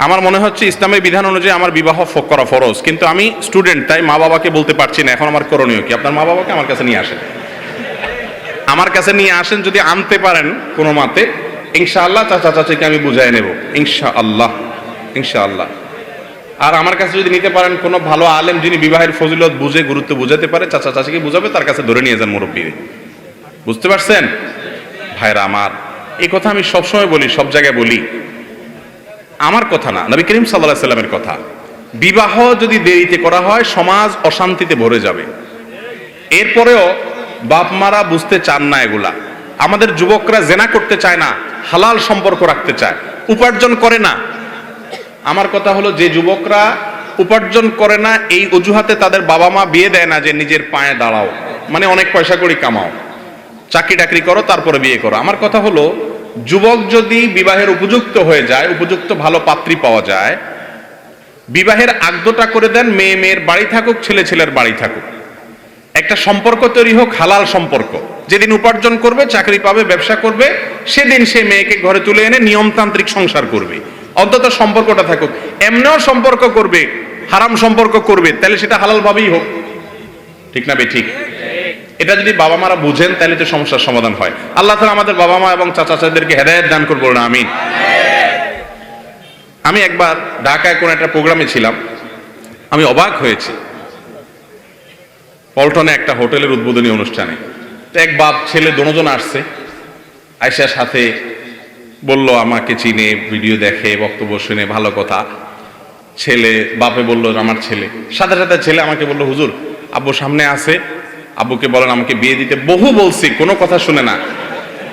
আমার মনে হচ্ছে ইসলামের বিধান অনুযায়ী আমার বিবাহ করা ফরজ, কিন্তু আমি স্টুডেন্ট, তাই মা বাবাকে বলতে পারছি না। এখন আমার করণীয় কি? আপনার মা বাবাকে আমার কাছে নিয়ে আসেন, আমার কাছে নিয়ে আসেন। যদি আনতে পারেন কোনো মতে, ইনশাআল্লাহ চাচা চাচিকে আমি বুঝাই নেব, ইনশাআল্লাহ ইনশাআল্লাহ। আর আমার কাছে যদি নিতে পারেন কোনো ভালো আলেম, যিনি বিবাহের ফজিলত বুঝে গুরুত্ব বুঝাতে পারে, চাচা চাচিকে বুঝাবে, তার কাছে ধরে নিয়ে যান মুরব্বী। বুঝতে পারছেন ভাইরা আমার? এই কথা আমি সবসময় বলি, সব জায়গায় বলি। আমার কথা না, নবী করিম সাল্লাল্লাহু আলাইহি সাল্লামের কথা। বিবাহ যদি দেরিতে করা হয়, সমাজ অশান্তিতে ভরে যাবে। এরপরেও বাপ মারা বুঝতে চান না এগুলা। আমাদের যুবকরা জেনা করতে চায় না, হালাল সম্পর্ক রাখতে চায়, উপার্জন করে না। আমার কথা হলো, যে যুবকরা উপার্জন করে না, এই অজুহাতে তাদের বাবা মা বিয়ে দেয় না যে নিজের পায়ে দাঁড়াও, মানে অনেক পয়সা করে কামাও, চাকরি টাকরি করো, তারপরে বিয়ে করো। আমার কথা হলো, যুবক যদি বিবাহের উপযুক্ত হয়ে যায়, উপযুক্ত ভালো পাত্রী পাওয়া যায়, বিবাহের আগদটা করে দেন। মেয়ে মেয়ের বাড়ি থাকুক, ছেলে ছেলের বাড়ি থাকুক, একটা সম্পর্ক তৈরি হোক, হালাল সম্পর্ক। যেদিন উপার্জন করবে, চাকরি পাবে, ব্যবসা করবে, সেদিন সে মেয়েকে ঘরে তুলে এনে নিয়মতান্ত্রিক সংসার করবে। অন্তত সম্পর্কটা থাকুক। এমনিও সম্পর্ক করবে, হারাম সম্পর্ক করবে, তাহলে সেটা হালাল ভাবেই হোক, ঠিক না? ঠিক। এটা যদি বাবা মারা বুঝেন, তাহলে তো সমস্যার সমাধান হয়। আল্লাহ তাআলা আমাদের বাবা মা এবং চাচা চাচাদেরকে হেদায়েত দান করুন, বলুন আমিন। আমি একবার ঢাকায় কোন একটা প্রোগ্রামে ছিলাম, আমি অবাক হয়েছি। পল্টনে একটা হোটেলের উদ্বোধনী অনুষ্ঠানে এক বাপ ছেলে দুজন আসছে। আয়েশার সাথে বলল, আমাকে চিনে, ভিডিও দেখে, বক্তব্য শুনে, ভালো কথা। ছেলে, বাপে বলল আমার ছেলে। সাথে সাথে ছেলে আমাকে বলল, হুজুর আব্বু সামনে আছে, আব্বুকে বলেন আমাকে বিয়ে দিতে। বহু বলছি, কোনো কথা শুনে না।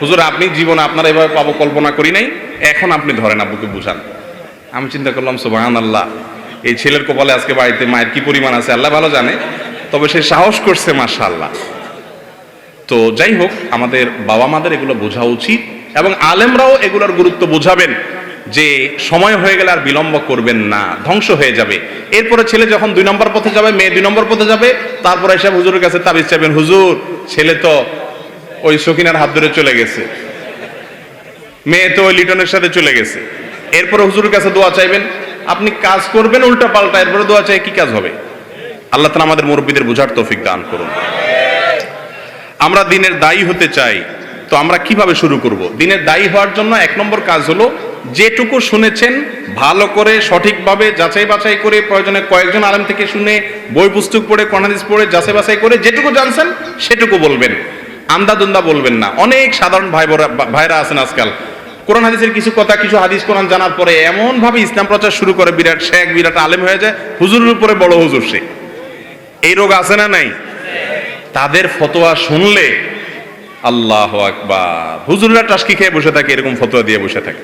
হুজুর আপনি জীবনে আপনারা এভাবে পাবো কল্পনা করি নাই, এখন আপনি ধরেন, আব্বুকে বুঝান। আমি চিন্তা করলাম, সুবহানাল্লাহ, এই ছেলের কপালে আজকে বাড়িতে মায়ের কি পরিমাণ আছে আল্লাহ ভালো জানে, তবে সে সাহস করছে, মাশাআল্লাহ। তো যাই হোক, আমাদের বাবা মাদের এগুলো বোঝা উচিত, এবং আলেমরাও এগুলোর গুরুত্ব বোঝাবেন যে সময় হয়ে গেলে আর বিলম্ব করবেন না, ধ্বংস হয়ে যাবে। এরপরে ছেলে যখন 2 নম্বর পথে যাবে, মেয়ে 2 নম্বর পথে যাবে, তারপরে এসে হুজুরের কাছে তাবিজ চাইবেন, হুজুর ছেলে তো ওই সকিনার হাত ধরে চলে গেছে, মেয়ে তো ওই লিটনের সাথে চলে গেছে। এরপরে হুজুরের কাছে দোয়া চাইবেন। আপনি কাজ করবেন উল্টা পাল্টা, এরপরে দোয়া চাই, কি কাজ হবে? আল্লাহ তাআলা আমাদের মুরব্বীদের বোঝার তৌফিক দান করুন। আমরা দিনের দায়ী হতে চাই, তো আমরা কিভাবে শুরু করব? দিনের দায়ী হওয়ার জন্য 1 নম্বর কাজ হলো, যেটুকু শুনেছেন ভালো করে সঠিকভাবে যাচাই বাছাই করে, প্রয়োজনে কয়েকজন আলেম থেকে শুনে, বই পুস্তক পড়ে, কোরআন হাদিস পড়ে যাচাই বাছাই করে যেটুকু জানছেন সেটুকু বলবেন, আন্দাদুন্দা বলবেন না। অনেক সাধারণ ভাইরা আছেন আজকাল, কোরআন হাদিসের কিছু কথা, কিছু হাদিস কোরআন জানার পরে এমন ভাবে ইসলাম প্রচার শুরু করে, বিরাট শেখ, বিরাট আলেম হয়ে যায়, হুজুরের উপরে বড় হুজুর সে। এই রোগ আছে না নাই? তাদের ফতোয়া শুনলে আল্লাহু আকবার, হুজুররা টাসকি খেয়ে বসে থাকে, এরকম ফতোয়া দিয়ে বসে থাকে।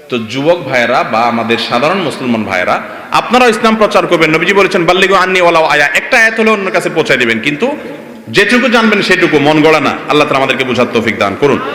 তো যুবক ভাইরা বা আমাদের সাধারণ মুসলমান ভাইরা, আপনারাও ইসলাম প্রচার করবেন। নবীজি বলেছেন, বাল্লিগু আন্নী ওয়ালাউ আয়া, একটা আয়াত হলে অন্যের কাছে পৌঁছে দিবেন, কিন্তু যেটুকু জানবেন সেটুকু, মন গড়া না। আল্লাহ তাআলা আমাদেরকে বুঝার তৌফিক দান করুন।